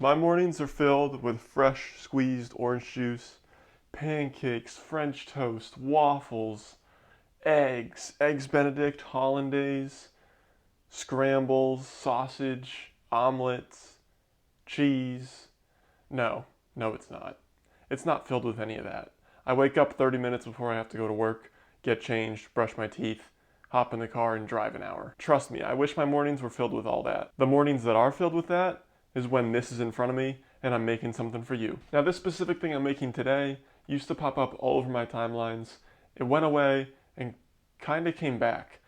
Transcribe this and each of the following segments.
My mornings are filled with fresh squeezed orange juice, pancakes, French toast, waffles, eggs Benedict, hollandaise, scrambles, sausage, omelets, cheese. No, it's not. It's not filled with any of that. I wake up 30 minutes before I have to go to work, get changed, brush my teeth, hop in the car, and drive an hour. Trust me, I wish my mornings were filled with all that. The mornings that are filled with that is when this is in front of me and I'm making something for you. Now, this specific thing I'm making today used to pop up all over my timelines. It went away and kind of came back.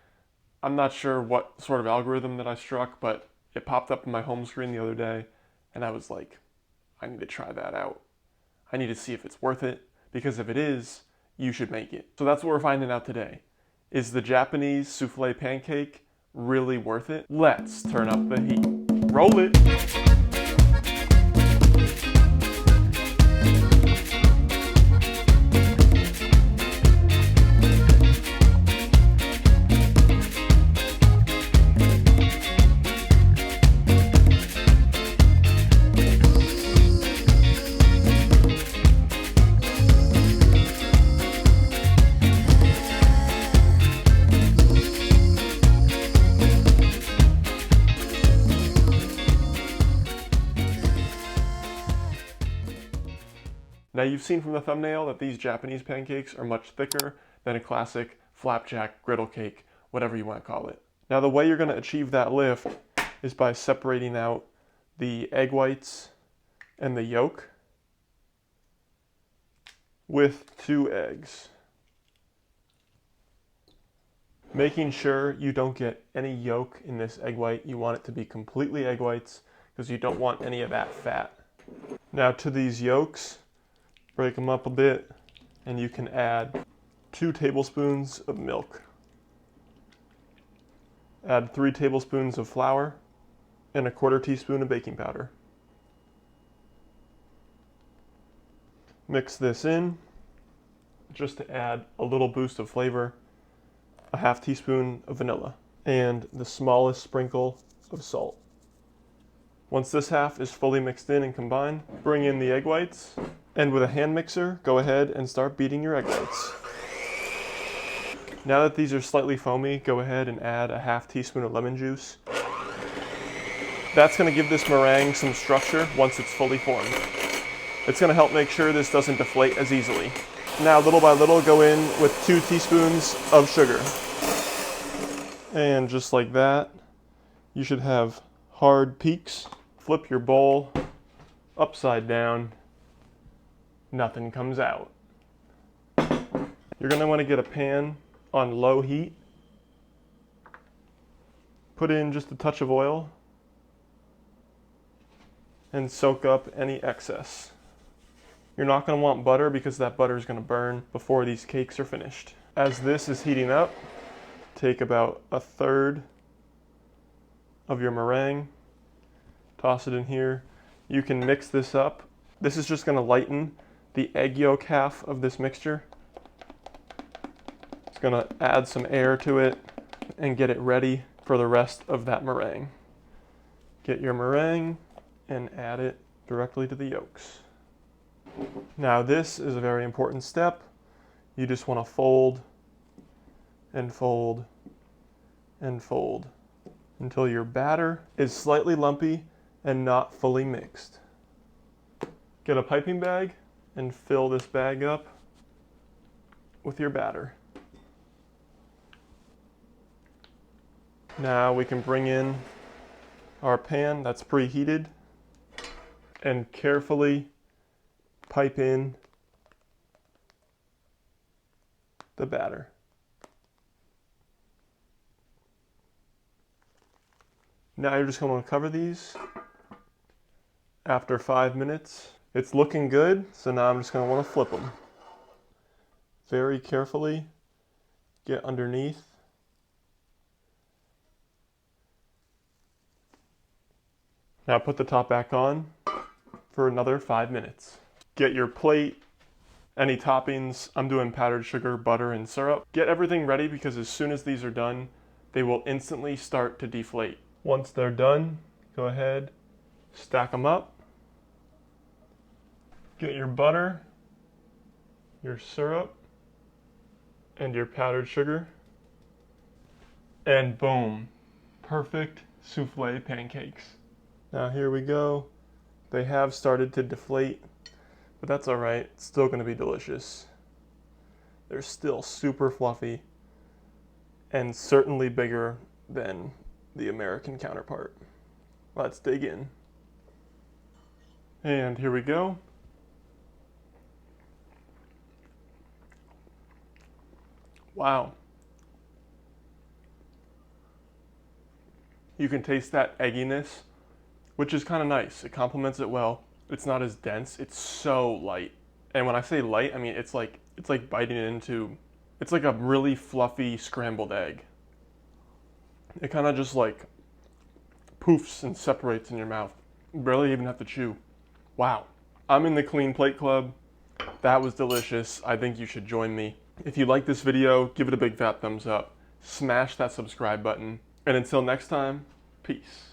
I'm not sure what sort of algorithm that I struck, but it popped up in my home screen the other day, and I was like, I need to try that out. I need to see if it's worth it, because if it is, you should make it. So that's what we're finding out today. Is the Japanese souffle pancake really worth it? Let's turn up the heat. Roll it! Now, you've seen from the thumbnail that these Japanese pancakes are much thicker than a classic flapjack, griddle cake, whatever you want to call it. Now, the way you're going to achieve that lift is by separating out the egg whites and the yolk with 2 eggs. Making sure you don't get any yolk in this egg white. You want it to be completely egg whites because you don't want any of that fat. Now, to these yolks, break them up a bit, and you can add 2 tablespoons of milk. Add 3 tablespoons of flour and 1/4 teaspoon of baking powder. Mix this in just to add a little boost of flavor, a 1/2 teaspoon of vanilla, and the smallest sprinkle of salt. Once this half is fully mixed in and combined, bring in the egg whites, and with a hand mixer, go ahead and start beating your egg whites. Now that these are slightly foamy, go ahead and add a 1/2 teaspoon of lemon juice. That's going to give this meringue some structure once it's fully formed. It's going to help make sure this doesn't deflate as easily. Now, little by little, go in with 2 teaspoons of sugar. And just like that, you should have hard peaks. Flip your bowl upside down. Nothing comes out. You're going to want to get a pan on low heat. Put in just a touch of oil and soak up any excess. You're not going to want butter because that butter is going to burn before these cakes are finished. As this is heating up, take about 1/3 of your meringue, toss it in here. You can mix this up. This is just going to lighten the egg yolk half of this mixture. It's going to add some air to it and get it ready for the rest of that meringue. Get your meringue and add it directly to the yolks. Now, this is a very important step. You just want to fold and fold and fold until your batter is slightly lumpy and not fully mixed. Get a piping bag and fill this bag up with your batter. Now we can bring in our pan that's preheated and carefully pipe in the batter. Now you're just going to cover these. After 5 minutes, it's looking good, so now I'm just going to want to flip them. Very carefully get underneath. Now put the top back on for another 5 minutes. Get your plate, any toppings. I'm doing powdered sugar, butter, and syrup. Get everything ready because as soon as these are done, they will instantly start to deflate. Once they're done, go ahead, stack them up, Get your butter, your syrup, and your powdered sugar. And boom, perfect souffle pancakes. Now here we go. They have started to deflate, but that's all right. It's still gonna be delicious. They're still super fluffy and certainly bigger than the American counterpart. Let's dig in. And here we go. Wow. You can taste that egginess, which is kind of nice. It complements it well. It's not as dense. It's so light. And when I say light, I mean it's like biting into, it's like a really fluffy scrambled egg. It kind of just like poofs and separates in your mouth. You barely even have to chew. Wow. I'm in the Clean Plate Club. That was delicious. I think you should join me. If you like this video, give it a big fat thumbs up. Smash that subscribe button. And until next time, peace.